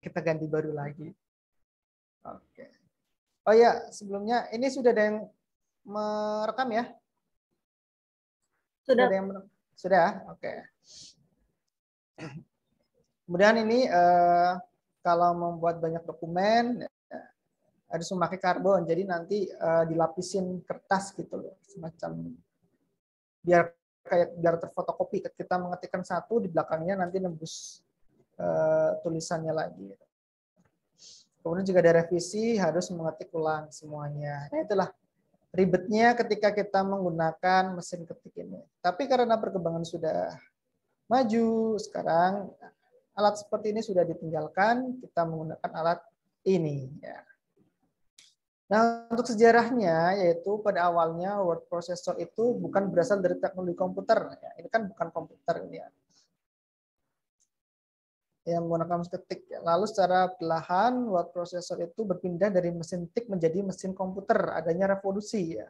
kita ganti baru lagi. Oke. Oh ya, sebelumnya ini sudah ada yang merekam ya? Sudah ada yang merekam? Sudah, oke. Kemudian ini kalau membuat banyak dokumen harus memakai karbon, jadi nanti dilapisin kertas gitu loh, semacam biar terfotokopi. Kita mengetikkan satu, di belakangnya nanti nembus tulisannya lagi. Kemudian juga ada revisi, harus mengetik ulang semuanya. Nah, itulah ribetnya ketika kita menggunakan mesin ketik ini. Tapi karena perkembangan sudah maju, sekarang alat seperti ini sudah ditinggalkan, kita menggunakan alat ini. Ya. Nah, untuk sejarahnya, yaitu pada awalnya word processor itu bukan berasal dari teknologi komputer. Ya, ini kan bukan komputer ini ya. Yang menggunakan mesin ketik. Lalu secara perlahan word processor itu berpindah dari mesin ketik menjadi mesin komputer. Adanya revolusi ya.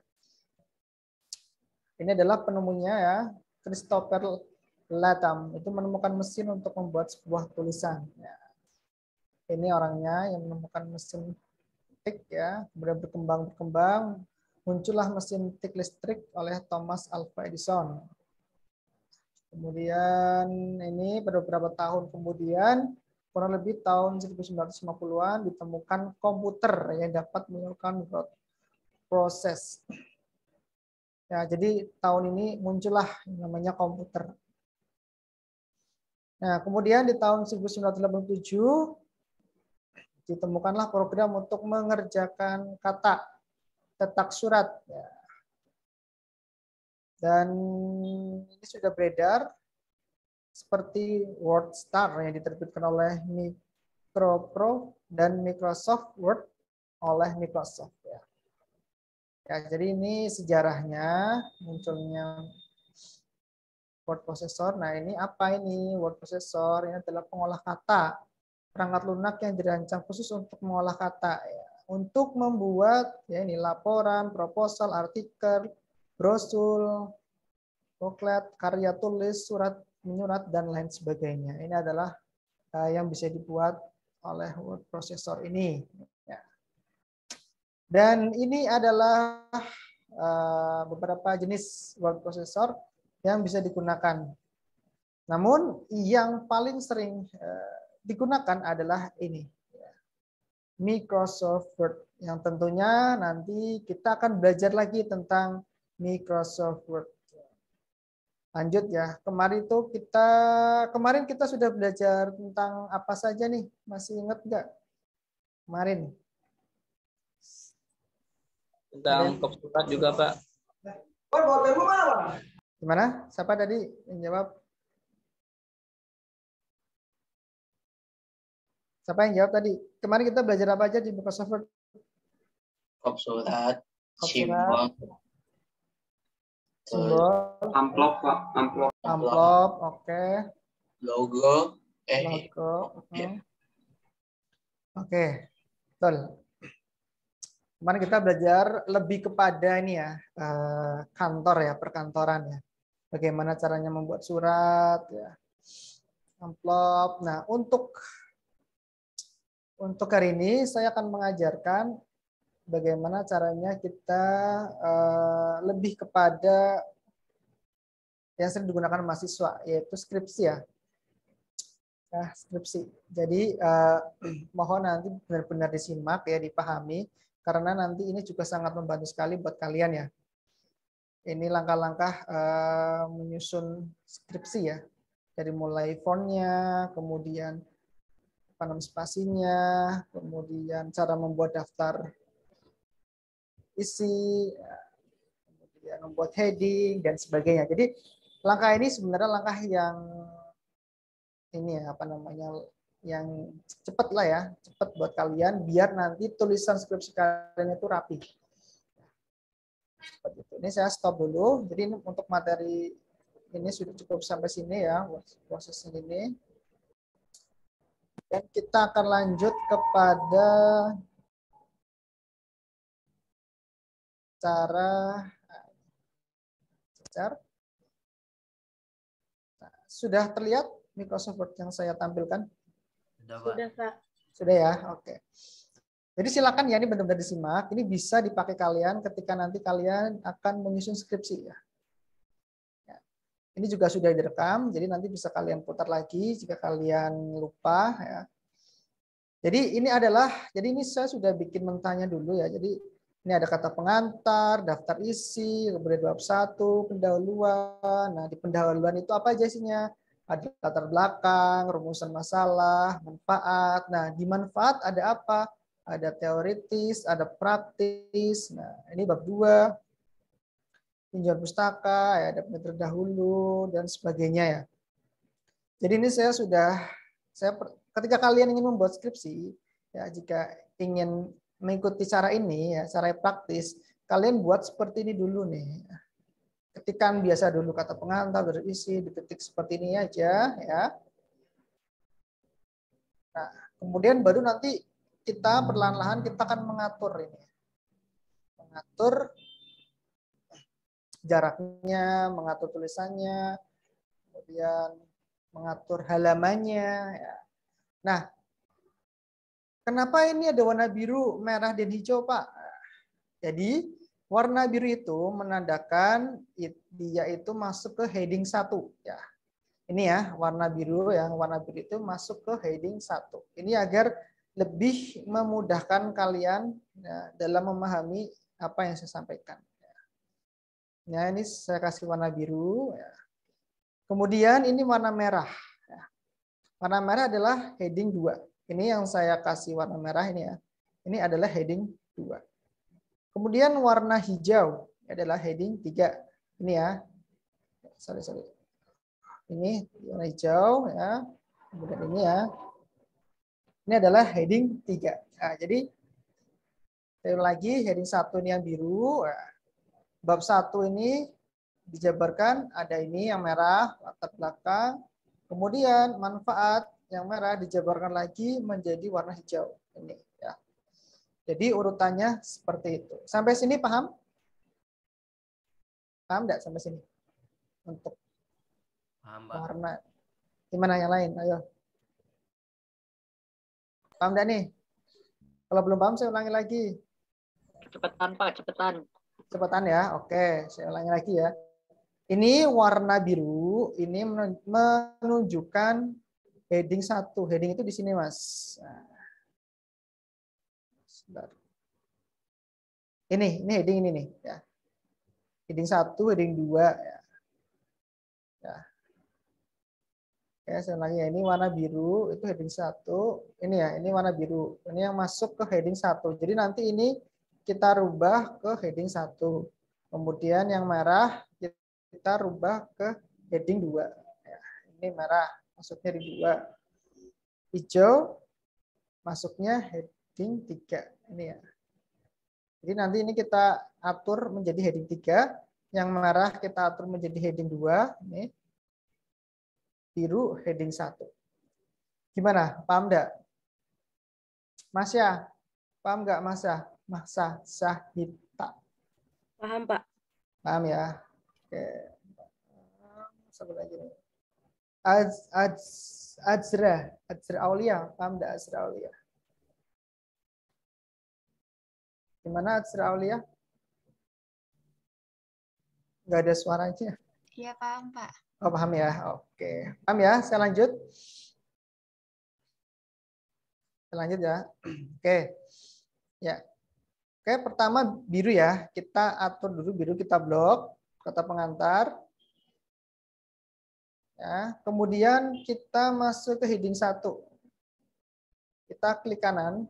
Ini adalah penemunya ya, Christopher Latham. Itu menemukan mesin untuk membuat sebuah tulisan. Ya. Ini orangnya yang menemukan mesin ketik ya, kemudian berkembang, muncullah mesin ketik listrik oleh Thomas Alva Edison. Kemudian ini pada beberapa tahun kemudian, kurang lebih tahun 1950-an ditemukan komputer yang dapat melakukan word process. Ya, jadi tahun ini muncullah yang namanya komputer. Nah, kemudian di tahun 1987 ditemukanlah program untuk mengerjakan kata cetak surat. Ya. Dan ini sudah beredar seperti WordStar yang diterbitkan oleh MicroPro dan Microsoft Word oleh Microsoft. Ya. Ya, jadi ini sejarahnya munculnya word processor. Nah, ini apa ini word processor? Ini adalah pengolah kata, perangkat lunak yang dirancang khusus untuk mengolah kata, ya. Untuk membuat ya ini laporan, proposal, artikel, brosur, booklet, karya tulis, surat menyurat dan lain sebagainya. Ini adalah yang bisa dibuat oleh word processor ini. Ya. Dan ini adalah beberapa jenis word processor yang bisa digunakan. Namun yang paling sering digunakan adalah ini, Microsoft Word, yang tentunya nanti kita akan belajar lagi tentang Microsoft Word. Lanjut ya, kemarin kita sudah belajar tentang apa saja nih, masih ingat nggak kemarin? Tentang kop surat juga Pak. Gimana? Siapa tadi yang jawab? Siapa yang jawab tadi? Kemarin kita belajar apa aja di Microsoft Word? Kop surat, simbol, amplop Pak, amplop, oke. Logo, logo. Oke, betul. Kemarin kita belajar lebih kepada ini ya, kantor ya, perkantoran ya. Bagaimana caranya membuat surat ya, amplop. Nah, untuk hari ini saya akan mengajarkan bagaimana caranya kita lebih kepada yang sering digunakan mahasiswa, yaitu skripsi ya. Nah, skripsi. Jadi mohon nanti benar-benar disimak ya, dipahami, karena nanti ini juga sangat membantu sekali buat kalian ya. Ini langkah-langkah menyusun skripsi ya, dari mulai fontnya, kemudian spasinya, kemudian cara membuat daftar isi, kemudian membuat heading dan sebagainya. Jadi langkah ini sebenarnya langkah yang ini ya, apa namanya, yang cepat lah ya, cepat buat kalian biar nanti tulisan skripsi kalian itu rapi. Seperti itu. Ini saya stop dulu. Jadi ini untuk materi ini sudah cukup sampai sini ya, proses ini. Dan kita akan lanjut kepada cara sudah terlihat Microsoft Word yang saya tampilkan? Sudah, Pak. Sudah ya? Oke. Jadi silakan ya, ini benar-benar disimak. Ini bisa dipakai kalian ketika nanti kalian akan menyusun skripsi ya. Ini juga sudah direkam, jadi nanti bisa kalian putar lagi jika kalian lupa ya. Jadi ini saya sudah bikin mentahnya dulu ya. Jadi ini ada kata pengantar, daftar isi, kemudian bab 1, pendahuluan. Nah, di pendahuluan itu apa aja isinya? Ada latar belakang, rumusan masalah, manfaat. Nah, di manfaat ada apa? Ada teoritis, ada praktis. Nah, ini bab 2. Tinjauan pustaka, ya, ada penelitian terdahulu dan sebagainya ya. Jadi ini ketika kalian ingin membuat skripsi, ya jika ingin mengikuti cara ini, ya cara praktis, kalian buat seperti ini dulu nih. Ketikan biasa dulu kata pengantar, berisi, diketik seperti ini aja, ya. Nah, kemudian baru nanti kita perlahan-lahan kita akan mengatur ini, mengatur jaraknya, mengatur tulisannya, kemudian mengatur halamannya. Ya. Nah, kenapa ini ada warna biru, merah, dan hijau, Pak? Jadi, warna biru itu menandakan dia itu masuk ke heading 1. Ya. Ini ya, warna biru itu masuk ke heading 1. Ini agar lebih memudahkan kalian ya, dalam memahami apa yang saya sampaikan. Ya, ini saya kasih warna biru. Ya. Kemudian ini warna merah. Ya. Warna merah adalah heading 2. Ini yang saya kasih warna merah ini ya. Ini adalah heading 2. Kemudian warna hijau adalah heading 3. Ini ya. Sorry. Ini warna hijau ya. Kemudian ini ya. Ini adalah heading 3. Nah, jadi sekali lagi heading 1 ini yang biru. Nah, bab 1 ini dijabarkan, ada ini yang merah, latar belakang. Kemudian manfaat yang merah dijabarkan lagi menjadi warna hijau. Ini ya. Jadi urutannya seperti itu. Sampai sini paham? Paham enggak sampai sini? Untuk Paham, Pak. warna. Gimana yang lain? Ayo. Paham enggak nih? Kalau belum paham saya ulangi lagi. Cepetan, Pak, cepetan. Cepetan ya. Oke, saya ulangi lagi ya. Ini warna biru, ini menunjukkan heading 1. Heading itu di sini, Mas. Nah, ini heading ini nih. Ya. Heading 1, heading 2. Ya. Ya. Oke, saya ulangi ya. Ini warna biru, itu heading 1. Ini ya, ini warna biru. Ini yang masuk ke heading 1. Jadi nanti ini kita rubah ke heading 1. Kemudian yang merah kita rubah ke heading 2. Ya, ini merah, masuknya di 2. Hijau, masuknya heading 3. Ini ya. Jadi nanti ini kita atur menjadi heading 3. Yang merah kita atur menjadi heading 2. Ini. Biru heading 1. Gimana? Paham enggak? Masya, paham enggak Masya? Masa Syahita. Paham, Pak. Paham ya? Oke. Sampai lagi nih. Azra Aulia, paham enggak Azra Aulia? Gimana Azra Aulia? Enggak ada suaranya. Iya, paham, Pak. Oh, paham ya? Oke. Paham ya? Saya lanjut. Saya lanjut ya. Oke. Ya. Oke, pertama biru ya. Kita atur dulu biru, kita blok kata pengantar. Ya, kemudian kita masuk ke heading 1. Kita klik kanan.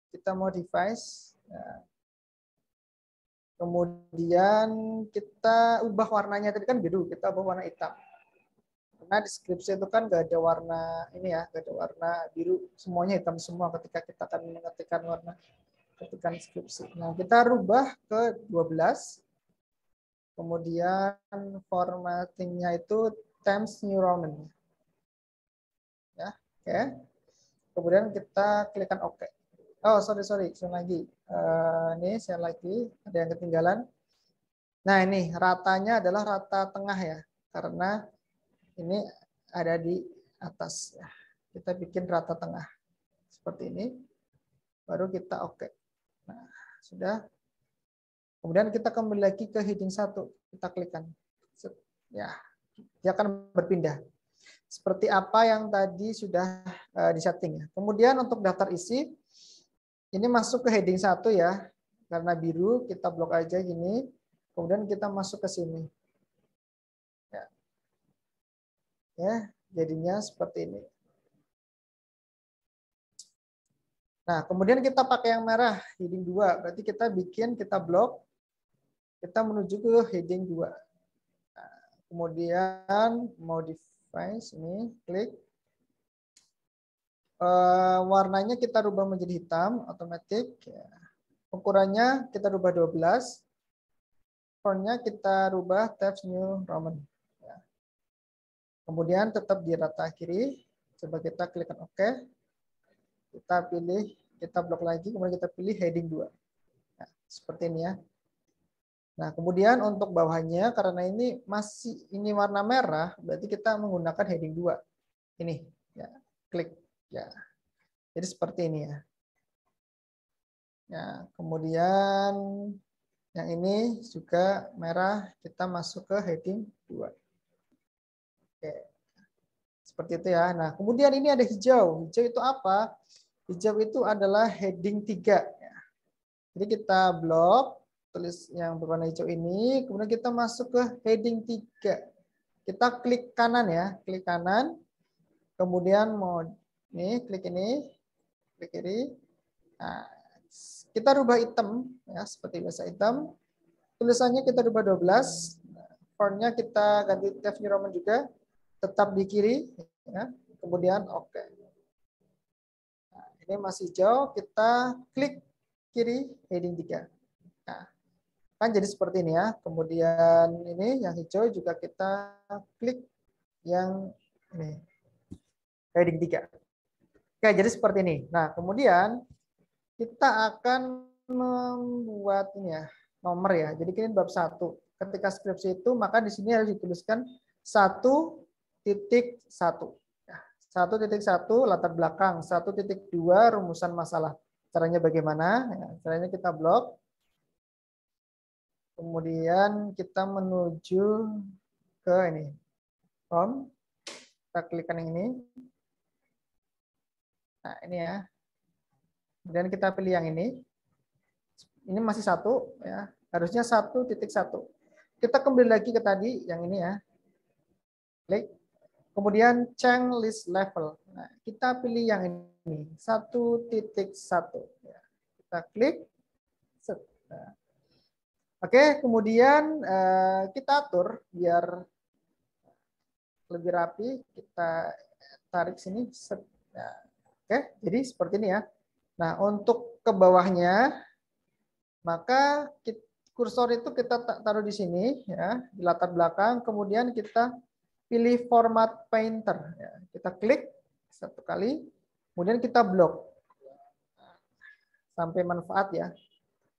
Kita modify. Ya. Kemudian kita ubah warnanya, tadi kan biru, kita ubah warna hitam. Karena deskripsi itu kan nggak ada warna ini ya, nggak ada warna biru, semuanya hitam semua ketika kita akan mengetikkan warna ketikan deskripsi. Nah, kita rubah ke 12. Kemudian formattingnya itu Times New Roman. Ya, oke. Kemudian kita klikkan OK. Oh, sorry, sekali lagi. Ini saya lagi ada yang ketinggalan. Nah, ini ratanya adalah rata tengah ya, karena ini ada di atas. Ya. Kita bikin rata tengah. seperti ini. Baru kita oke. Nah, sudah. Kemudian kita kembali lagi ke heading 1. Kita klikkan. Ya, dia akan berpindah. Seperti apa yang tadi sudah disetting. Kemudian untuk daftar isi, ini masuk ke heading 1 ya. Karena biru, kita blok aja gini. Kemudian kita masuk ke sini. Ya, jadinya seperti ini. Nah, kemudian kita pakai yang merah, heading 2. Berarti kita blok, kita menuju ke heading 2. Nah, kemudian modify sini, klik. Warnanya kita rubah menjadi hitam, otomatis. Ukurannya kita rubah 12. Fontnya kita rubah Times New Roman. Kemudian tetap di rata kiri. Coba kita klikkan OK. Kita pilih, kita blok lagi, kemudian kita pilih heading 2. Nah, seperti ini ya. Nah, kemudian untuk bawahnya, karena ini warna merah, berarti kita menggunakan heading 2. Ini, ya, klik. Ya. Jadi seperti ini ya. Ya, kemudian yang ini juga merah, kita masuk ke heading 2. Oke. Seperti itu ya. Nah, kemudian ini ada hijau. Hijau itu apa? Hijau itu adalah heading 3. Jadi kita blok, tulis yang berwarna hijau ini, kemudian kita masuk ke heading 3. Kita klik kanan ya, klik kanan. Kemudian mau ini, klik kiri. Nah, kita rubah hitam ya, seperti biasa hitam. Tulisannya kita rubah 12. Fontnya kita ganti Times New Roman juga. Tetap di kiri, ya. Kemudian oke. Nah, ini masih hijau, kita klik kiri heading 3. Nah, kan jadi seperti ini ya. Kemudian ini yang hijau juga kita klik yang ini heading 3. Oke, jadi seperti ini. Nah, kemudian kita akan membuat ini ya, nomor ya. Jadi ini bab 1. Ketika skripsi itu, maka di sini harus dituliskan 1.1. 1.1 latar belakang, 1.2 rumusan masalah. Caranya bagaimana? Ya, caranya kita blok. Kemudian kita menuju ke ini. Home. Kita klikkan yang ini. Nah, ini ya. Kemudian kita pilih yang ini. Ini masih 1 ya. Harusnya 1.1. Kita kembali lagi ke tadi yang ini ya. Klik. Kemudian change list level. Nah, kita pilih yang ini 1.1. Ya, kita klik. Nah. Oke, kemudian kita atur biar lebih rapi. Kita tarik sini. Nah, oke, jadi seperti ini ya. Nah, untuk ke bawahnya, maka kursor itu kita taruh di sini ya, di latar belakang. Kemudian kita pilih format painter. Ya, kita klik 1 kali, kemudian kita blok sampai manfaat ya.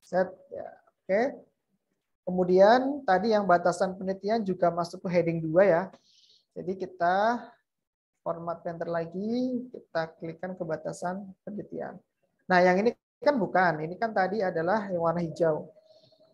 Set ya, oke. Kemudian tadi yang batasan penelitian juga masuk ke heading 2 ya. Jadi kita format painter lagi, kita klikkan ke batasan penelitian. Nah, yang ini kan bukan, ini kan tadi adalah yang warna hijau.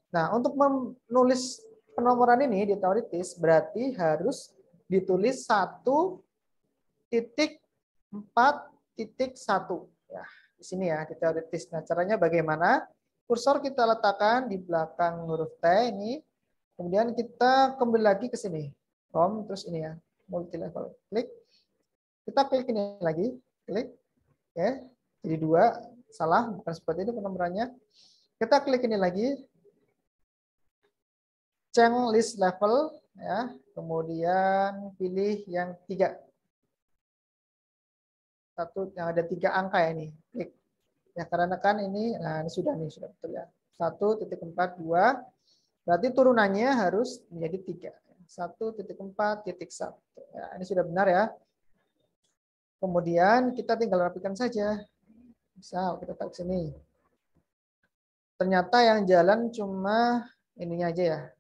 Nah, untuk menulis penomoran ini di teoritis berarti harus ditulis 1.4.1 ya, di sini ya di teoritis. Nah, caranya bagaimana? Kursor kita letakkan di belakang huruf T ini. Kemudian kita kembali lagi ke sini. Home terus ini ya, multi level. Klik. Kita klik ini lagi, klik. Oke. Jadi 2, salah, bukan seperti itu penomorannya. Kita klik ini lagi. Change list level ya. Kemudian pilih yang 3. 1 yang ada 3 angka ya ini. Klik. Ya, karena kan ini, nah ini sudah betul ya. 1.42. Berarti turunannya harus menjadi 3. 1.4.1. Ya, ini sudah benar ya. Kemudian kita tinggal rapikan saja. Misal kita taruh sini. Ternyata yang jalan cuma ininya aja ya.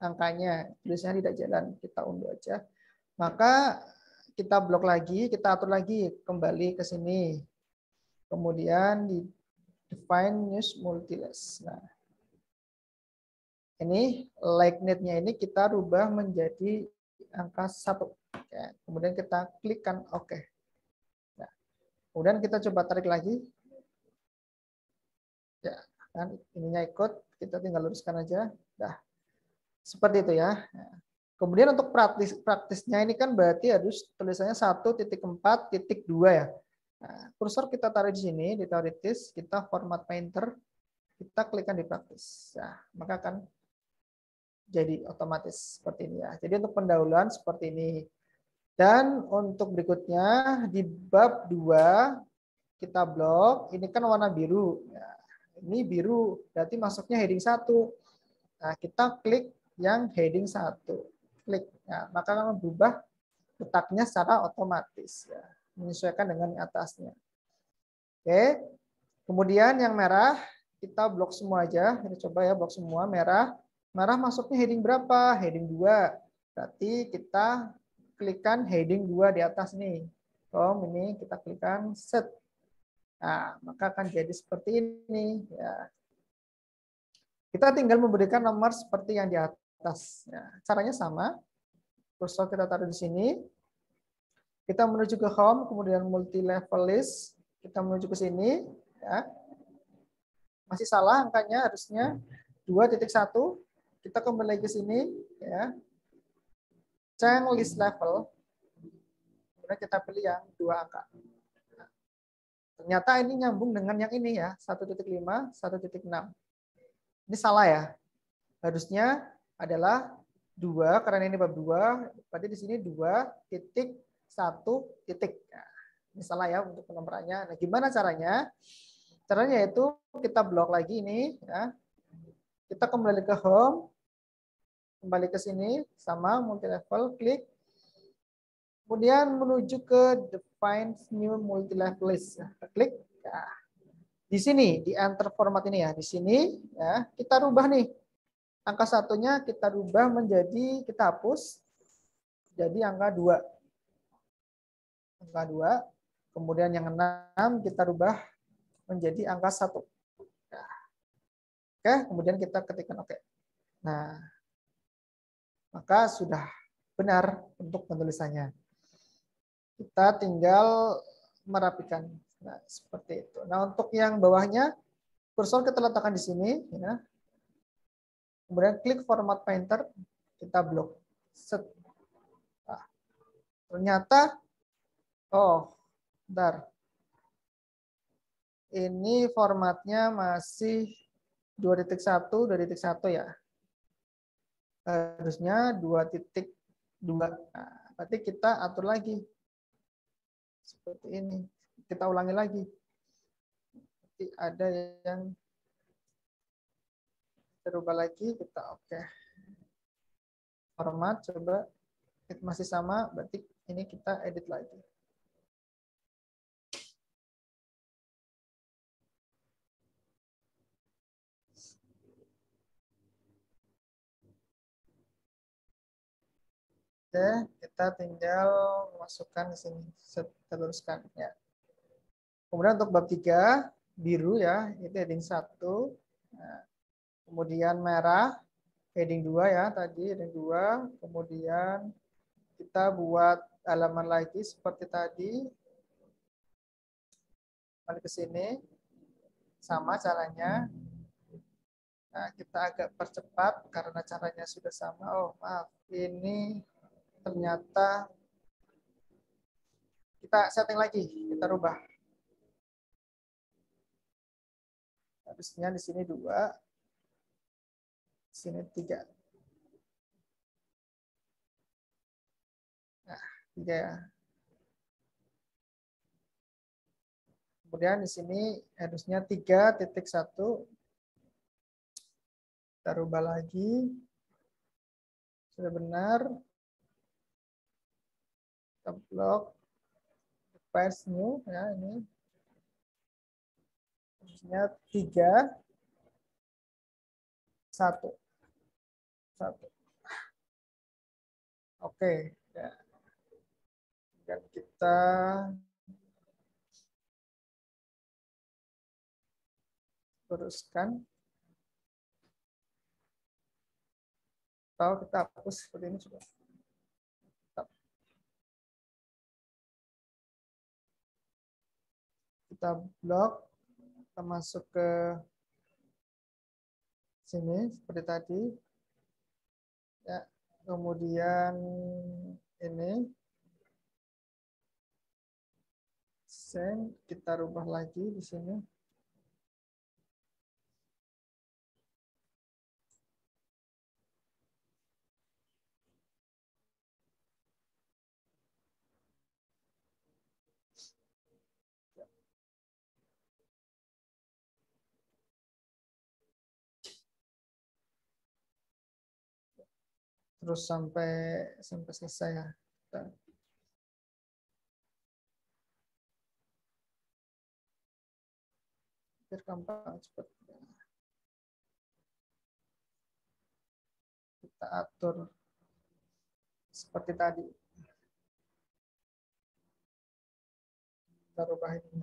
Angkanya, tulisannya tidak jalan. Kita unduh aja. Maka kita blok lagi, kita atur lagi kembali ke sini. Kemudian di define use multiless. Nah, ini likeness-nya ini kita rubah menjadi angka 1. Oke. Kemudian kita klikkan OK. Nah, kemudian kita coba tarik lagi. Ya, kan ininya ikut, kita tinggal luruskan aja. Nah, seperti itu ya. Nah, kemudian untuk praktisnya ini kan berarti harus tulisannya 1.4.2 ya. Nah, kursor kita taruh di sini, di teoritis, kita format painter, kita klikkan di praktis. Nah, maka akan jadi otomatis seperti ini ya. Jadi untuk pendahuluan seperti ini. Dan untuk berikutnya di bab 2 kita blok, ini kan warna biru. Ya, ini biru, berarti masuknya heading 1. Nah, kita klik yang heading 1. Klik. Nah, maka akan berubah letaknya secara otomatis ya, menyesuaikan dengan atasnya. Oke. Kemudian yang merah kita blok semua aja. Kita coba ya blok semua merah. Merah masuknya heading berapa? Heading 2. Berarti kita klikkan heading 2 di atas nih. Ini kita klikkan set. Nah, maka akan jadi seperti ini ya. Kita tinggal memberikan nomor seperti yang di atas. Ya, caranya sama. Kursor kita taruh di sini. Kita menuju ke home, kemudian multi level list. Kita menuju ke sini. Ya. Masih salah angkanya, harusnya 2.1. Kita kembali ke sini. Ya. Change list level. Kemudian kita pilih yang 2 angka. Ternyata ini nyambung dengan yang ini ya, 1.5, 1.6. Ini salah ya. Harusnya adalah 2, karena ini bab 2, berarti di sini 2.1 titik. Nah, ini salah ya untuk penomorannya. Nah, gimana caranya? Caranya yaitu kita blok lagi ini ya. Kita kembali ke home, kembali ke sini sama multi level, klik. Kemudian menuju ke define new multi level list. Klik. Nah, di sini di enter format ini ya, di sini ya kita rubah nih. Angka 1-nya kita rubah menjadi, kita hapus jadi angka 2. Angka 2. Kemudian yang 6 kita rubah menjadi angka 1. Nah, oke, kemudian kita ketikkan oke. Nah, maka sudah benar untuk penulisannya. Kita tinggal merapikan. Nah, seperti itu. Nah, untuk yang bawahnya, kursor kita letakkan di sini. Ya. Kemudian klik format painter, kita blok. Set. Nah, ternyata, bentar. Ini formatnya masih 2.1, 2.1 ya. Harusnya 2.2. Nah, berarti kita atur lagi. Seperti ini. Kita ulangi lagi. Nanti ada yang berubah lagi, kita oke. Format coba masih sama, berarti ini kita edit lagi. Oke, kita tinggal masukkan di sini, teruskan ya. Kemudian untuk bab 3 biru ya, itu heading 1. Nah, kemudian merah heading 2 ya, tadi heading 2. Kemudian kita buat halaman lagi seperti tadi. Balik ke sini. Sama caranya. Nah, kita agak percepat karena caranya sudah sama. Oh, maaf. Ini ternyata kita setting lagi, kita rubah. Harusnya di sini 2, di sini 3. Nah, 3 ya. Kemudian di sini harusnya 3.1. Kita rubah lagi. Sudah benar. Kita blok. Paste new ya ini. Harusnya 3, 1. Oke. Ya. Dan kita luruskan. Atau kita hapus seperti ini juga. Kita blok, kita masuk ke sini seperti tadi. Ya, kemudian ini send, kita rubah lagi di sini. Terus sampai selesai ya. Biar gampang cepat. Kita atur seperti tadi. Kita rubah ini.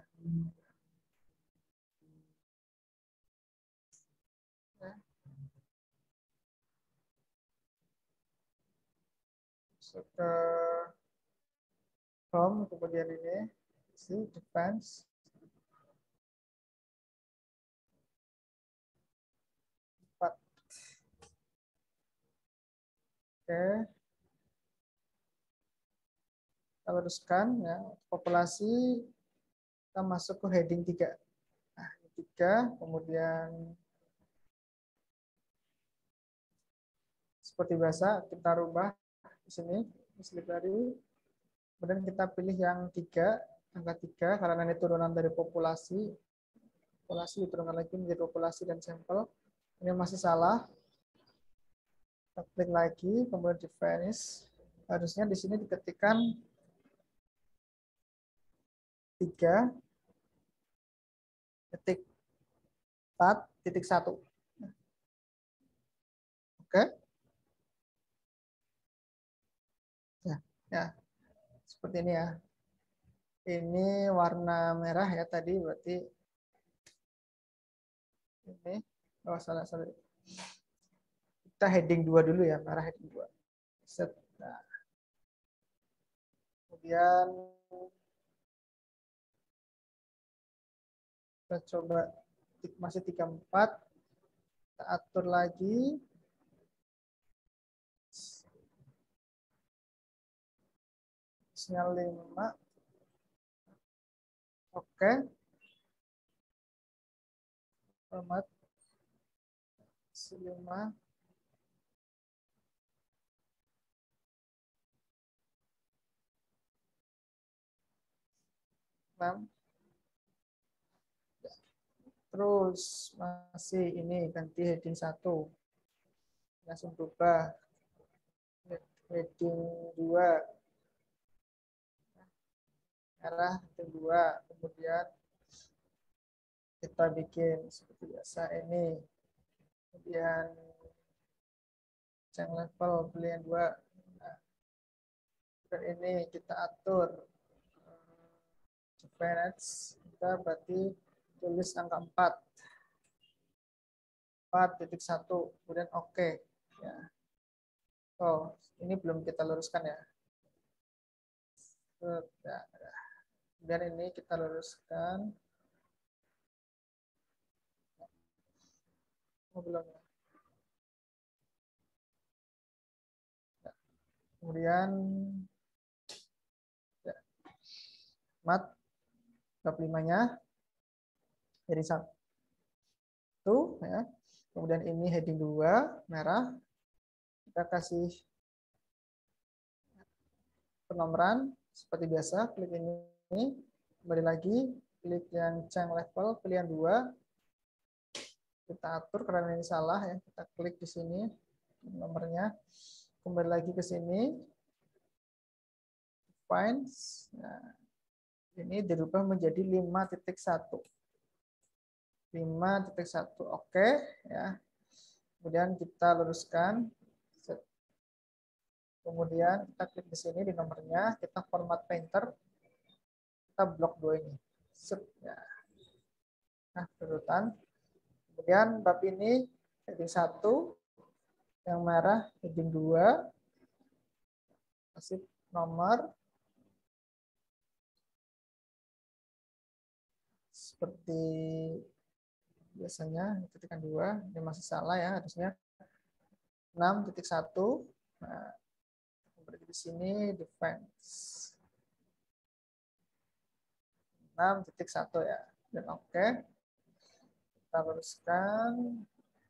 Ya. Masuk ke home, kemudian ini si defense. Oke. Kita luruskan ya. Populasi kita masuk ke heading 3. Nah, 3, kemudian seperti biasa kita rubah di sini library. Kemudian kita pilih yang 3, angka 3 karena ini turunan dari populasi. Populasi diturunkan lagi menjadi populasi dan sampel. Ini masih salah. Kita klik lagi, kemudian di finish. Harusnya di sini diketikkan 3.4.1. Oke. Ya. Seperti ini ya. Ini warna merah ya tadi, berarti ini. Oh, salah. Kita heading 2 dulu ya, merah heading 2. Set. Nah. Kemudian kita coba masih 34. Kita atur lagi. Sinyal 5. Oke. Format 5. Terus masih ini ganti heading 1. Langsung berubah. Heading 2. Merah heading 2. Kemudian kita bikin seperti biasa ini. Kemudian change level pilihan 2. Nah, dan ini kita atur finance, kita berarti tulis angka 4.1, kemudian oke. Ya. Oh, ini belum kita luruskan ya. Kemudian ini kita luruskan. Oh, belum ya. Kemudian ya, mat 25-nya jadi 1 ya. Kemudian ini heading 2 merah. Kita kasih penomoran seperti biasa, klik ini, kembali lagi, klik yang change level pilihan 2. Kita atur karena ini salah ya, kita klik di sini nomornya. Kembali lagi ke sini. Find. Nah, ini dirubah menjadi 5.1. 5.1. Oke ya. Kemudian kita luruskan. Kemudian kita klik di sini di nomornya, kita format painter. Kita blok 2 ini. Set ya. Nah, berurutan. Kemudian bab ini heading 1, yang merah heading 2, kasih nomor seperti biasanya, ketikan 2, ini masih salah ya, harusnya 6.1. Nah, berarti di sini defense 6.1 ya. Dan oke. Kita luruskan.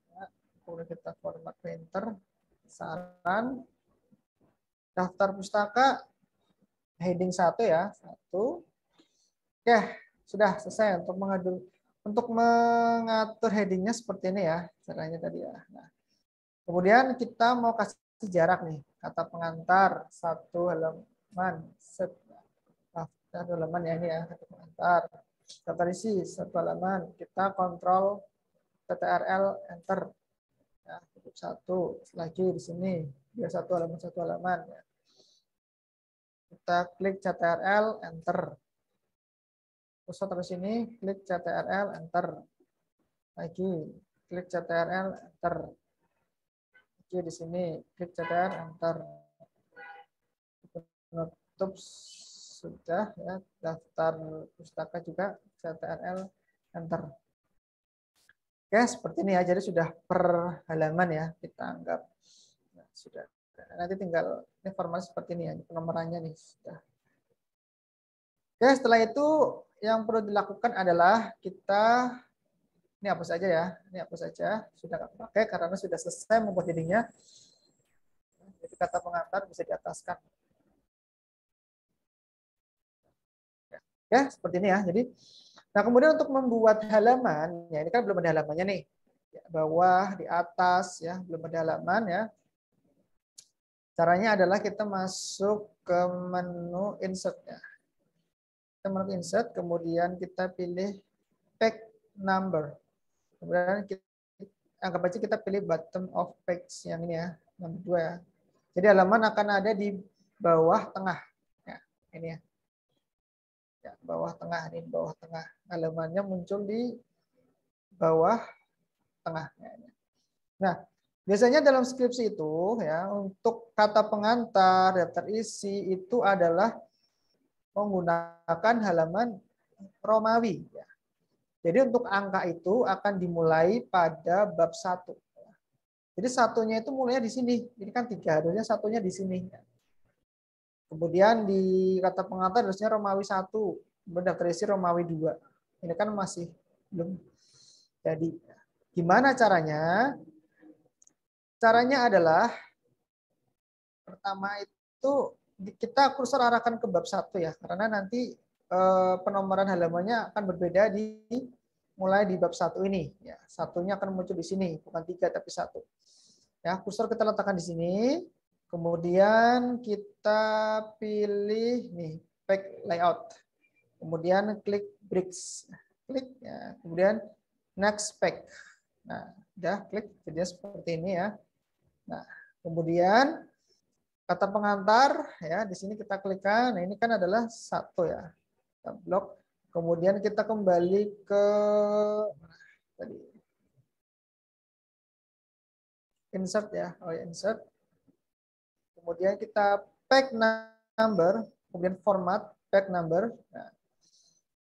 Ya, kemudian kita format printer. Saran. Daftar pustaka heading 1 ya. 1. Oke, sudah selesai untuk mengatur headingnya seperti ini ya. Caranya tadi ya. Nah, kemudian kita mau kasih jarak nih. Kata pengantar 1 halaman. Set. Satu halaman ya ini ya, kata pengantar. Daftar isi 1 halaman. Kita kontrol CTRL enter. Ya, cukup 1. Lagi di sini biar 1 halaman ya. Kita klik CTRL enter. Terus terus sini klik CTRL enter. Lagi klik CTRL enter. Lagi di sini klik CTRL enter. Penutup sudah ya, daftar pustaka juga CTRL enter. Oke, seperti ini ya. Jadi sudah per halaman ya kita anggap. Nah, sudah. Nanti tinggal ini format seperti ini ya, penomorannya nih sudah. Oke, setelah itu yang perlu dilakukan adalah kita ini hapus saja ya. Ini hapus saja, sudah nggak pakai karena sudah selesai membuat headingnya. Jadi kata pengantar bisa diataskan. Ya, seperti ini ya. Jadi, nah kemudian untuk membuat halaman, ya ini kan belum ada halamannya nih. Ya, bawah, di atas, ya belum ada halaman ya. Caranya adalah kita masuk ke menu insert ya. Kita menu insert, kemudian kita pilih page number. Kemudian kita, anggap aja kita pilih bottom of page yang ini ya, nomor 2 ya. Jadi halaman akan ada di bawah tengah. Ya, ini ya. Ya, bawah tengah ini, bawah tengah. Halamannya muncul di bawah tengah. Nah, biasanya dalam skripsi itu ya untuk kata pengantar, daftar isi itu adalah menggunakan halaman Romawi. Ya. Jadi untuk angka itu akan dimulai pada bab 1. Jadi satunya itu mulainya di sini. Ini kan 3, harusnya satunya di sini. Kemudian di kata pengantar harusnya Romawi 1, kemudian daftar isi Romawi 2. Ini kan masih belum jadi. Gimana caranya? Caranya adalah pertama itu kita kursor arahkan ke bab 1 ya, karena nanti penomoran halamannya akan berbeda mulai di bab 1 ini. Ya, satunya akan muncul di sini, bukan 3 tapi 1. Ya, kursor kita letakkan di sini. Kemudian kita pilih nih page layout. Kemudian klik bricks. Klik ya. Kemudian next page. Nah, udah klik jadi seperti ini ya. Nah, kemudian kata pengantar ya di sini kita klikkan. Nah, ini kan adalah 1 ya. Kita blok. Kemudian kita kembali ke tadi insert ya. Oh ya, insert. Kemudian kita page number, kemudian format page number. Nah,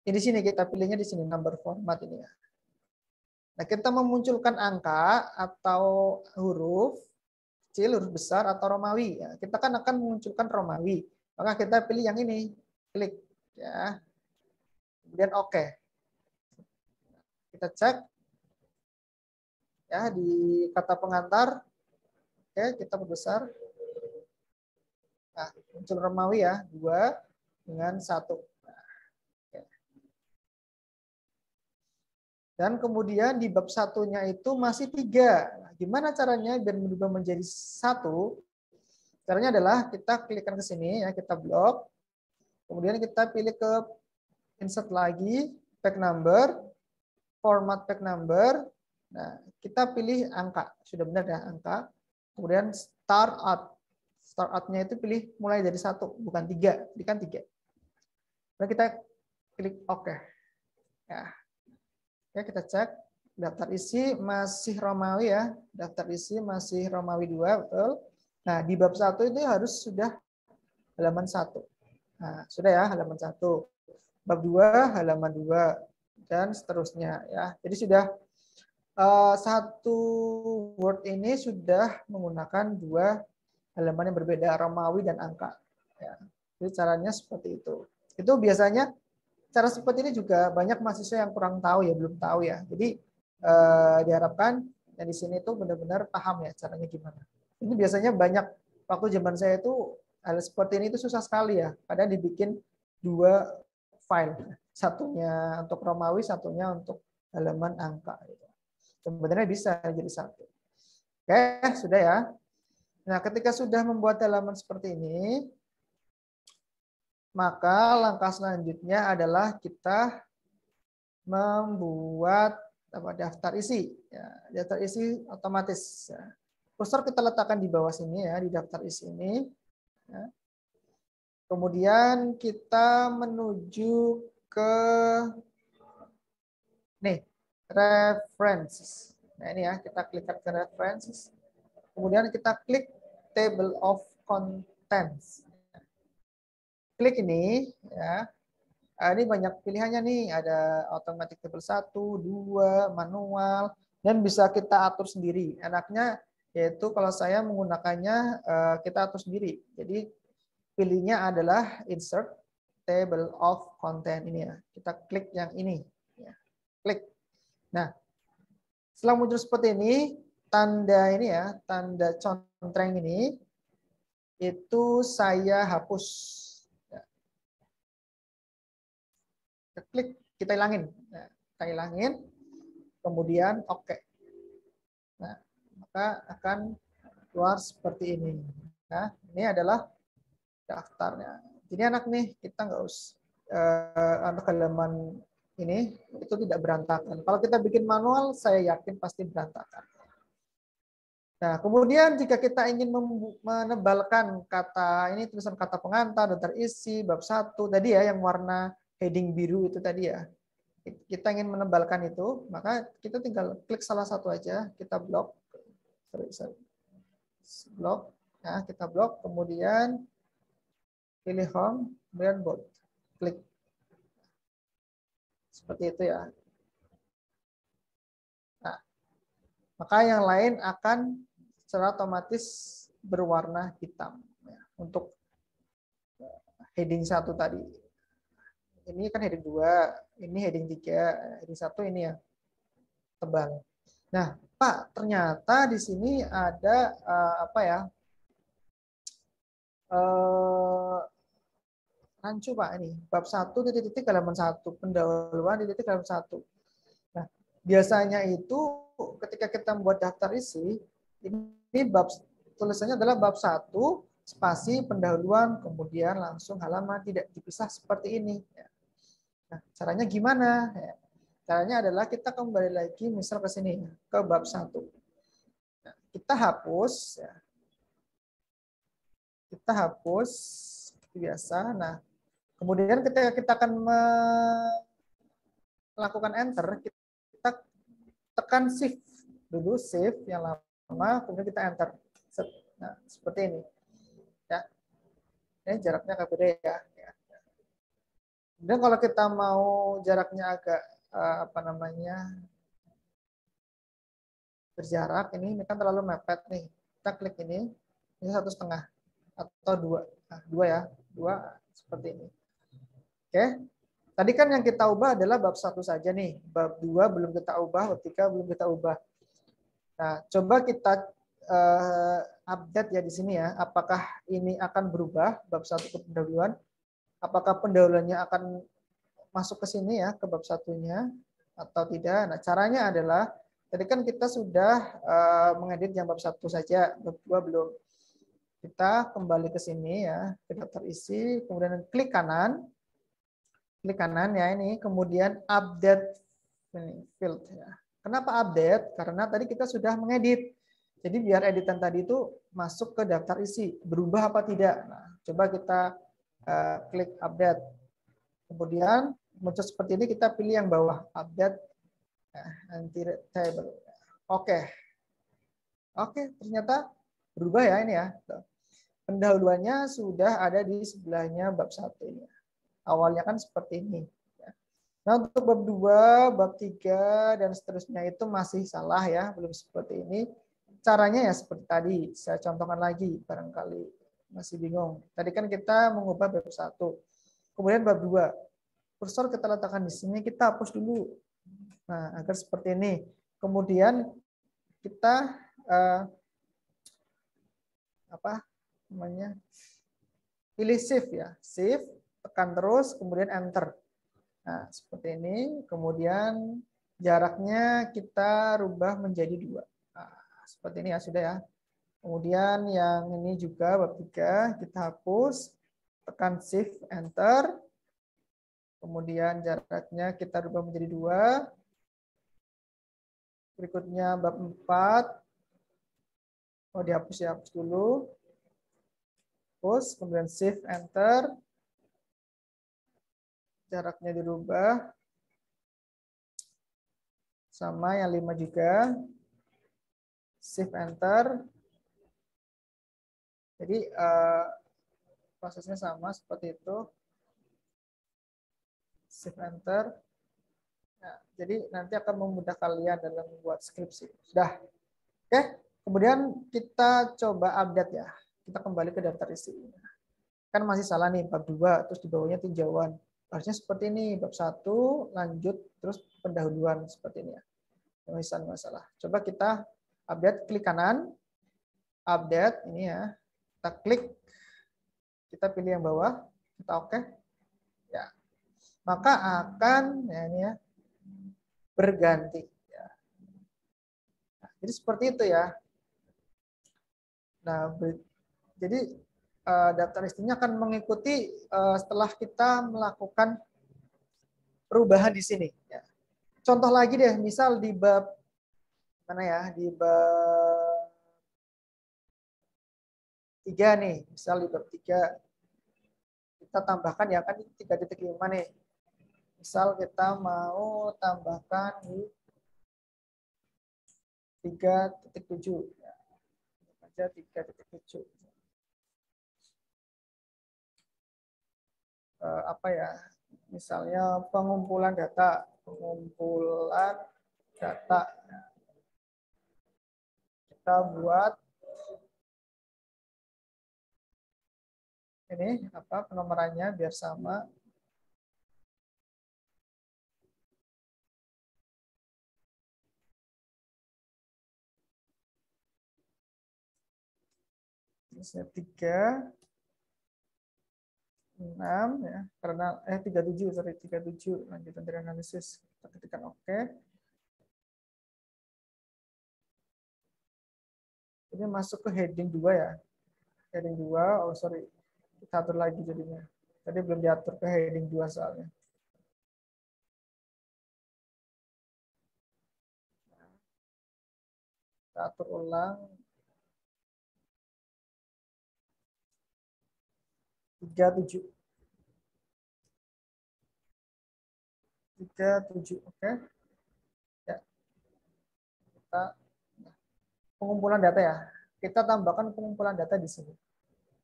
di sini kita pilihnya di sini number format ini ya. Nah, kita memunculkan angka atau huruf kecil, huruf besar atau Romawi ya. Kita kan akan memunculkan Romawi. Maka kita pilih yang ini. Klik ya. Kemudian oke. Kita cek ya di kata pengantar. Oke, kita perbesar. Nah, muncul Romawi ya, 2 dengan 1. Dan kemudian di bab 1-nya itu masih 3. Nah, gimana caranya biar berubah menjadi 1? Caranya adalah kita klikkan ke sini ya, kita blok. Kemudian kita pilih ke insert lagi, page number, format page number. Nah, kita pilih angka. Sudah benar ya angka. Kemudian start out. Start out-nya itu pilih mulai dari 1, bukan 3. Ini kan 3. Nah, kita klik OK. Ya. Oke, kita cek. daftar isi masih Romawi ya. Daftar isi masih Romawi 2, betul. Nah, di bab 1 itu harus sudah halaman 1. Nah, sudah ya, halaman 1. Bab 2, halaman 2, dan seterusnya ya. Jadi sudah satu Word ini sudah menggunakan 2 halaman yang berbeda, Romawi dan angka. Ya. Jadi caranya seperti itu. Itu biasanya cara seperti ini juga banyak mahasiswa yang kurang tahu ya, belum tahu ya. Jadi diharapkan yang di sini itu benar-benar paham ya caranya gimana. Ini biasanya banyak waktu zaman saya itu hal seperti ini itu susah sekali ya. Padahal dibikin 2 file, satunya untuk Romawi, satunya untuk halaman angka. Sebenarnya bisa jadi satu. Oke, sudah ya. Nah, ketika sudah membuat halaman seperti ini, maka langkah selanjutnya adalah kita membuat daftar isi. Ya, daftar isi otomatis. Ya. Kursor kita letakkan di bawah sini ya, di daftar isi ini. Ya. Kemudian kita menuju ke nih, references. Nah ini ya, kita klik ke references. Kemudian kita klik table of contents. Klik ini ya. Ini banyak pilihannya nih, ada automatic table 1, 2, manual, dan bisa kita atur sendiri. Enaknya yaitu kalau saya menggunakannya kita atur sendiri. Jadi pilihnya adalah insert table of content ini ya. Kita klik yang ini. Ya. Klik. Nah, setelah muncul seperti ini, tanda ini ya, tanda contreng ini, itu saya hapus. Kita klik, kita hilangin. Nah, kita hilangin, kemudian oke. Nah, maka akan keluar seperti ini. Nah, ini adalah daftarnya. Jadi anak nih, kita nggak usah untuk halaman ini itu tidak berantakan. Kalau kita bikin manual, saya yakin pasti berantakan. Nah, kemudian jika kita ingin menebalkan kata, ini tulisan kata pengantar, daftar isi, bab 1, tadi ya yang warna heading biru itu tadi ya. Kita ingin menebalkan itu, maka kita tinggal klik salah satu aja, kita blok. Blok, ya, kita blok, kemudian pilih home, kemudian bold. Klik. Seperti itu ya. Nah, maka yang lain akan secara otomatis berwarna hitam ya, untuk heading 1 tadi. Ini kan heading 2, ini heading 3, heading 1 ini ya tebal. Nah, Pak, ternyata di sini ada apa ya? Rancu Pak ini, bab 1 titik-titik halaman 1, pendahuluan titik halaman 1. Nah, biasanya itu ketika kita membuat daftar isi, ini bab tulisannya adalah bab 1 spasi pendahuluan kemudian langsung halaman, tidak dipisah seperti ini. Nah, caranya gimana? Caranya adalah kita kembali lagi misal ke sini ke bab 1. Nah, kita hapus ya. Kita hapus seperti biasa. Nah, kemudian ketika kita akan melakukan enter, kita tekan shift dulu, shift yang lama, kemudian kita enter. Nah, seperti ini. Ya. Ini jaraknya agak beda ya. Dan kalau kita mau jaraknya agak apa namanya berjarak, ini kan terlalu mepet nih. Kita klik ini 1,5 atau 2. Nah, 2 ya, 2 seperti ini. Oke. Tadi kan yang kita ubah adalah bab 1 saja nih. Bab 2 belum kita ubah, bab 3 belum kita ubah. Nah, coba kita update ya di sini ya. Apakah ini akan berubah bab 1 ke pendahuluan? Apakah pendahuluannya akan masuk ke sini ya, ke bab 1-nya atau tidak? Nah, caranya adalah tadi kan kita sudah mengedit yang bab 1 saja, bab 2 belum. Kita kembali ke sini ya, ke daftar isi, kemudian klik kanan ya ini, kemudian update field ya. Kenapa update? Karena tadi kita sudah mengedit. Jadi biar editan tadi itu masuk ke daftar isi, berubah apa tidak. Nah, coba kita klik update. Kemudian muncul seperti ini, kita pilih yang bawah, update Anti table. Oke. Oke, ternyata berubah ya ini ya. Pendahuluannya sudah ada di sebelahnya bab 1 ini. Awalnya kan seperti ini. Nah, untuk bab 2, bab 3 dan seterusnya itu masih salah ya, belum seperti ini. Caranya ya seperti tadi, saya contohkan lagi barangkali masih bingung. Tadi kan kita mengubah bab 1. Kemudian bab 2. Kursor kita letakkan di sini, kita hapus dulu. Nah, agar seperti ini. Kemudian kita pilih shift ya, shift, tekan terus, kemudian enter. Nah, seperti ini. Kemudian jaraknya kita rubah menjadi 2. Nah, seperti ini ya sudah ya. Kemudian yang ini juga bab 3 kita hapus, tekan shift, enter. Kemudian jaraknya kita rubah menjadi 2. Berikutnya bab 4. Oh, dihapus ya, hapus dulu. Hapus, kemudian shift, enter. Jaraknya dirubah. Sama yang 5 juga. Shift, enter. Jadi prosesnya sama seperti itu. Shift, enter. Nah, jadi nanti akan memudahkan kalian dalam membuat skripsi. Sudah. Oke. Kemudian kita coba update ya. Kita kembali ke daftar isi. Kan masih salah nih bab 2, terus di bawahnya tinjauan. Harusnya seperti ini, bab 1 lanjut terus pendahuluan seperti ini ya. Misalnya masalah. Coba kita update, klik kanan. Update ini ya. Kita klik. Kita pilih yang bawah, kita oke. Ya. Maka akan ya ini ya berganti ya. Nah, jadi seperti itu ya. Nah, jadi daftar istrinya akan mengikuti setelah kita melakukan perubahan di sini. Ya. Contoh lagi deh, misal di bab mana ya, di bab 3 nih, misal di bab 3 kita tambahkan ya kan 3.5 nih. Misal kita mau tambahkan di 3.7 ya. Aja 3.7. Apa ya, misalnya pengumpulan data kita buat ini apa penomorannya biar sama. Misalnya 3 6 ya, karena 37 sorry 37 lanjutan dari analisis, kita ketikkan oke. Ini masuk ke heading 2 ya. Heading 2, oh sorry. Kita atur lagi jadinya. Tadi belum diatur ke heading 2 soalnya. Kita atur ulang. 37. 37, oke. Ya. Kita pengumpulan data ya. Kita tambahkan pengumpulan data di sini.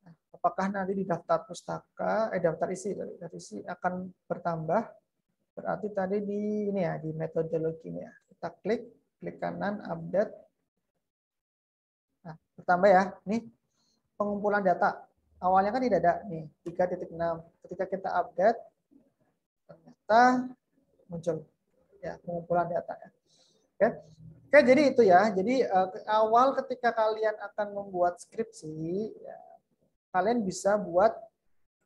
Nah, apakah nanti di daftar pustaka, daftar isi akan bertambah? Berarti tadi di ini ya, di metodologi ini ya. Kita klik kanan, update. Nah, bertambah ya. Nih, pengumpulan data. Awalnya kan tidak ada nih, 3.6. Ketika kita update, ternyata muncul ya pengumpulan data ya. Oke. Oke, jadi itu ya. Jadi awal ketika kalian akan membuat skripsi, ya, kalian bisa buat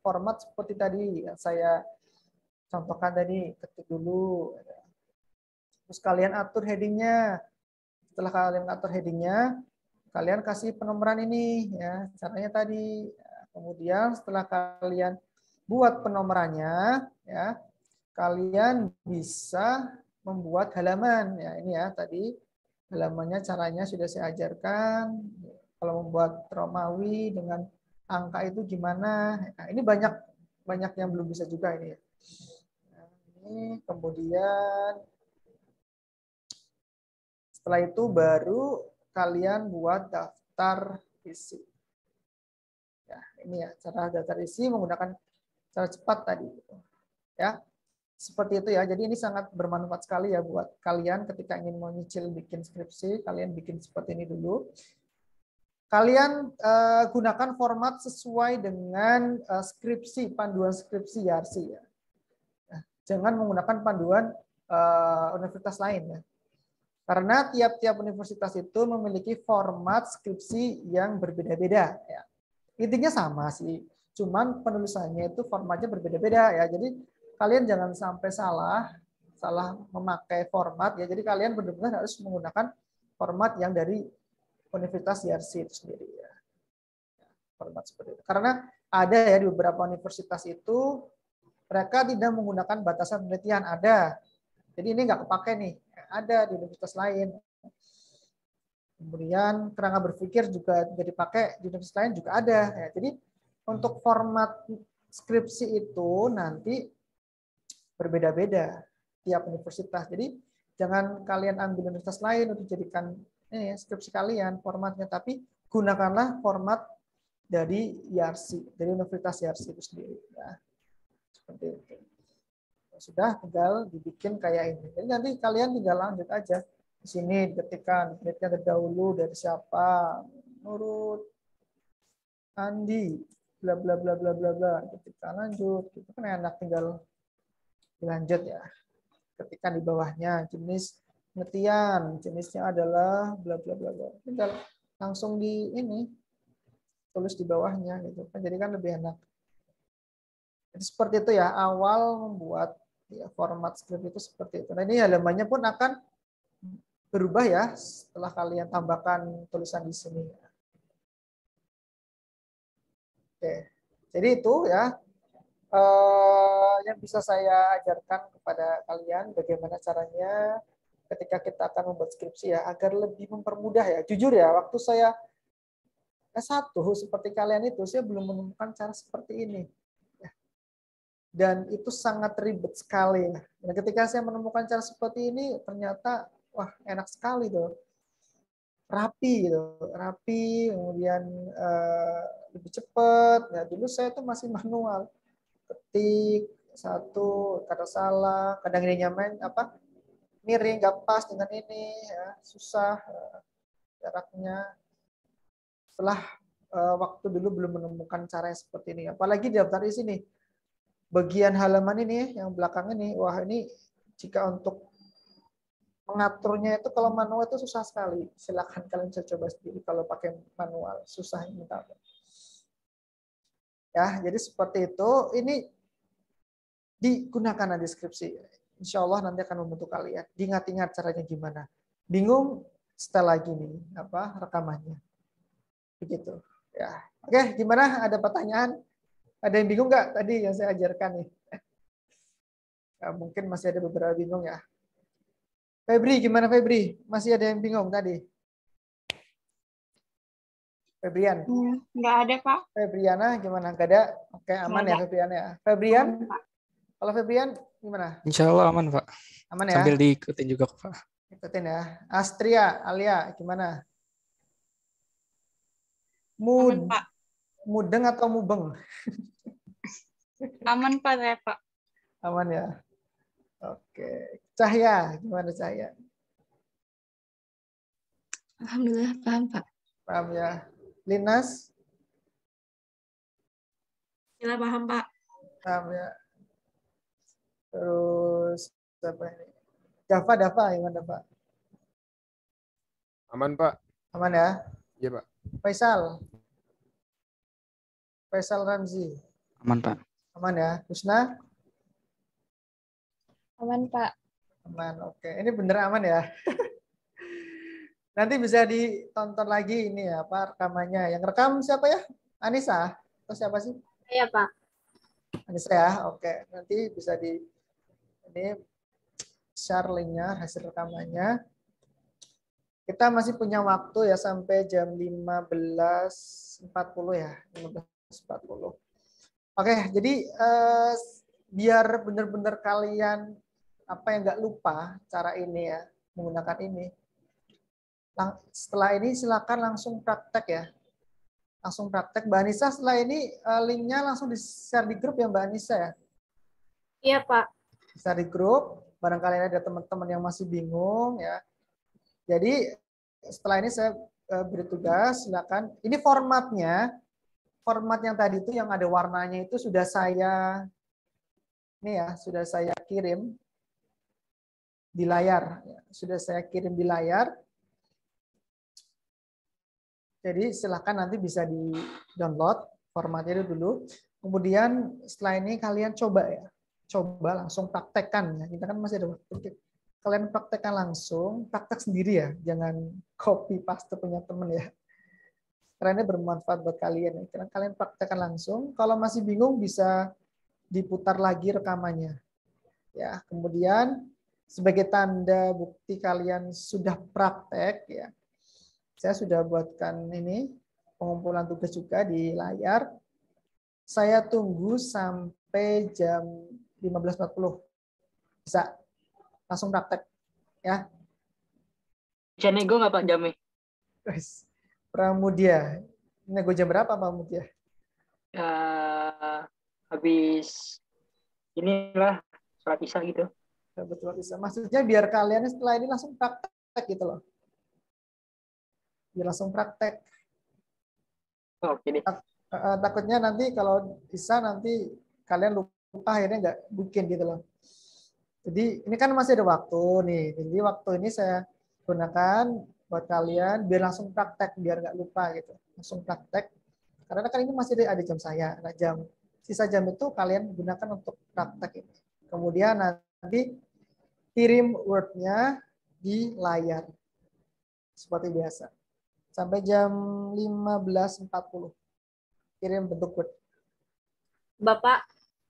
format seperti tadi yang saya contohkan tadi, ketik dulu. Terus kalian atur headingnya. Setelah kalian atur headingnya, kalian kasih penomoran ini ya. Caranya tadi. Kemudian setelah kalian buat penomorannya, ya, kalian bisa membuat halaman. Ya, ini ya tadi halamannya caranya sudah saya ajarkan. Kalau membuat Romawi dengan angka itu gimana? Nah, ini banyak yang belum bisa juga ini. Nah, ini kemudian Setelah itu baru kalian buat daftar isi. Ya, ini ya cara daftar isi menggunakan cara cepat tadi. Ya, seperti itu ya. Jadi ini sangat bermanfaat sekali ya buat kalian ketika ingin menyicil bikin skripsi. Kalian bikin seperti ini dulu. Kalian gunakan format sesuai dengan skripsi, panduan skripsi YARSI ya. Jangan menggunakan panduan universitas lain ya. Karena tiap-tiap universitas itu memiliki format skripsi yang berbeda-beda ya. Intinya sama sih, cuman penulisannya itu formatnya berbeda-beda ya. Jadi kalian jangan sampai salah memakai format ya. Jadi kalian benar-benar harus menggunakan format yang dari Universitas YARSI itu sendiri ya. Format seperti itu. Karena ada ya di beberapa universitas itu mereka tidak menggunakan batasan penelitian, ada. Jadi ini nggak kepake nih, ada di universitas lain. Kemudian kerangka berpikir juga jadi dipakai di universitas lain juga ada. Ya, jadi untuk format skripsi itu nanti berbeda-beda tiap universitas. Jadi jangan kalian ambil universitas lain untuk jadikan ini skripsi kalian formatnya, tapi gunakanlah format dari YARSI, dari Universitas YARSI itu sendiri. Ya. Seperti itu. Sudah tinggal dibikin kayak ini. Jadi nanti kalian tinggal lanjut aja. Di sini diketikkan penelitian terdahulu dari siapa, menurut Andi, bla bla bla bla bla bla. Ketika lanjut, itu kan enak tinggal dilanjut ya. Ketikkan di bawahnya jenis penelitian, jenisnya adalah bla bla bla bla. Tinggal langsung di ini tulis di bawahnya gitu kan. Jadi kan lebih enak. Jadi seperti itu ya awal membuat ya, format skrip itu seperti itu. Nah ini halamannya pun akan berubah ya setelah kalian tambahkan tulisan di sini. Oke, jadi itu ya yang bisa saya ajarkan kepada kalian bagaimana caranya ketika kita akan membuat skripsi ya agar lebih mempermudah ya. Jujur ya waktu saya S1 seperti kalian itu saya belum menemukan cara seperti ini. Dan itu sangat ribet sekali. Dan ketika saya menemukan cara seperti ini, ternyata wah enak sekali tuh, rapi gitu, rapi, kemudian lebih cepat. Nah dulu saya tuh masih manual, ketik satu kata salah, kadang ini nyaman apa miring, nggak pas dengan ini, ya, susah jaraknya. Setelah waktu dulu belum menemukan cara seperti ini, apalagi di daftar isi nih. Bagian halaman ini yang belakang ini, wah ini jika untuk mengaturnya itu kalau manual itu susah sekali. Silakan kalian bisa coba sendiri kalau pakai manual, susah minta. Ya, jadi seperti itu. Ini digunakan di deskripsi. Insya Allah nanti akan membantu kalian. Diingat-ingat caranya gimana. Bingung setel lagi nih apa rekamannya. Begitu. Ya, oke. Gimana? Ada pertanyaan? Ada yang bingung nggak tadi yang saya ajarkan nih? Ya, mungkin masih ada beberapa bingung ya. Febri, gimana Febri? Masih ada yang bingung tadi? Febrian? Nggak ada, Pak. Febriana gimana? Nggak ada? Oke, aman ya Febrian ya. Febrian? Kalau Febrian gimana? Insya Allah aman, Pak. Aman ya? Sambil diikutin juga, Pak. Ikutin ya. Astria, Alia, gimana? Aman, Pak. Mudeng atau mubeng? Aman, Pak, saya, Pak. Aman ya. Oke. Cahya, gimana Cahya? Alhamdulillah paham, Pak. Paham ya. Linas? Alhamdulillah paham, Pak. Paham ya. Terus siapa ini? Dava, gimana Pak? Aman, Pak. Aman ya? Iya, Pak. Faisal Ramzi. Aman, Pak. Aman ya. Husna? Aman, Pak. Aman, oke. Ini bener aman ya? Nanti bisa ditonton lagi ini ya, Pak, rekamannya. Yang rekam siapa ya? Anissa? Atau siapa sih? Iya, Pak. Anissa ya, oke. Nanti bisa ini share linknya, hasil rekamannya. Kita masih punya waktu ya sampai jam 15.40 ya, 15.40. Oke, jadi biar benar-benar kalian apa yang nggak lupa cara ini ya, menggunakan ini. Setelah ini silakan langsung praktek ya. Langsung praktek. Mbak Anissa setelah ini linknya langsung di-share di grup ya Mbak Anissa ya. Iya, Pak. Share di grup. Barangkali ada teman-teman yang masih bingung ya. Jadi setelah ini saya beri tugas, silakan. Ini formatnya, format yang tadi itu yang ada warnanya itu sudah saya kirim di layar. Sudah saya kirim di layar. Jadi silakan nanti bisa di-download formatnya dulu. Kemudian setelah ini kalian coba ya. Coba langsung praktekkan ya. Kita kan masih ada waktu. Kalian praktekkan langsung, praktek sendiri ya. Jangan copy paste punya teman ya. Karena ini bermanfaat buat kalian. Karena kalian praktekkan langsung. Kalau masih bingung bisa diputar lagi rekamannya. Ya, kemudian sebagai tanda bukti kalian sudah praktek ya. Saya sudah buatkan ini pengumpulan tugas juga di layar. Saya tunggu sampai jam 15.40. Bisa langsung praktek ya. Bisa nego nggak Pak jamnya? Pramudia. Nego jam berapa Pramudia? Habis inilah sholat isya gitu. Betul bisa. Maksudnya biar kalian setelah ini langsung praktek gitu loh. Biar langsung praktek. Oke deh. Takutnya nanti kalau bisa nanti kalian lupa akhirnya nggak bikin gitu loh. Jadi ini kan masih ada waktu nih. Jadi waktu ini saya gunakan buat kalian biar langsung praktek, biar nggak lupa gitu. Langsung praktek. Karena kan ini masih ada jam saya. Nah, sisa jam itu kalian gunakan untuk praktek ini. Kemudian nanti kirim Word-nya di layar. Seperti biasa. Sampai jam 15.40. Kirim bentuk Word. Bapak.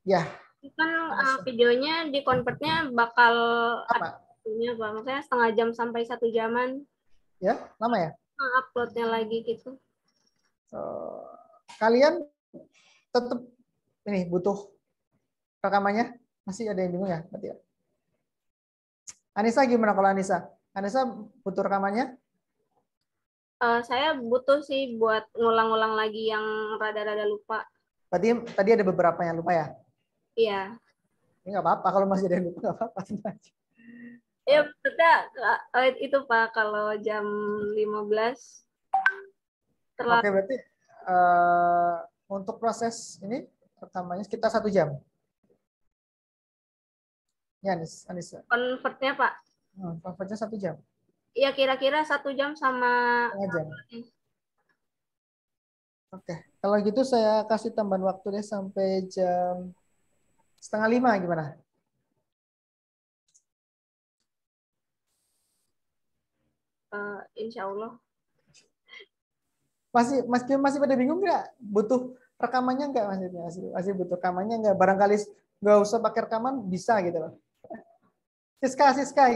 Ya. Kan videonya di convertnya bakal apa? Pak. Maksudnya setengah jam sampai 1 jaman. Ya, lama ya? Uploadnya lagi gitu. Kalian tetap ini butuh rekamannya? Masih ada yang bingung ya? Berarti ya. Anissa gimana kalau Anissa? Anissa butuh rekamannya? Saya butuh sih buat ngulang-ngulang lagi yang rada-rada lupa. Berarti tadi ada beberapa yang lupa ya? Iya. Ini nggak apa-apa kalau masih ada yang lupa nggak apa-apa. Ya maksudnya itu Pak kalau jam 15. Oke berarti untuk proses ini rekamannya sekitar 1 jam. Ya Anissa. Convertnya Pak? Convertnya 1 jam. Iya kira-kira 1 jam sama. 1 jam. Oke, kalau gitu saya kasih tambahan waktu deh sampai jam 4:30 gimana? Insya Allah. Masih pada bingung nggak? Butuh rekamannya nggak maksudnya? Masih butuh rekamannya nggak? Barangkali nggak usah pakai rekaman bisa gitu loh. Siska gimana?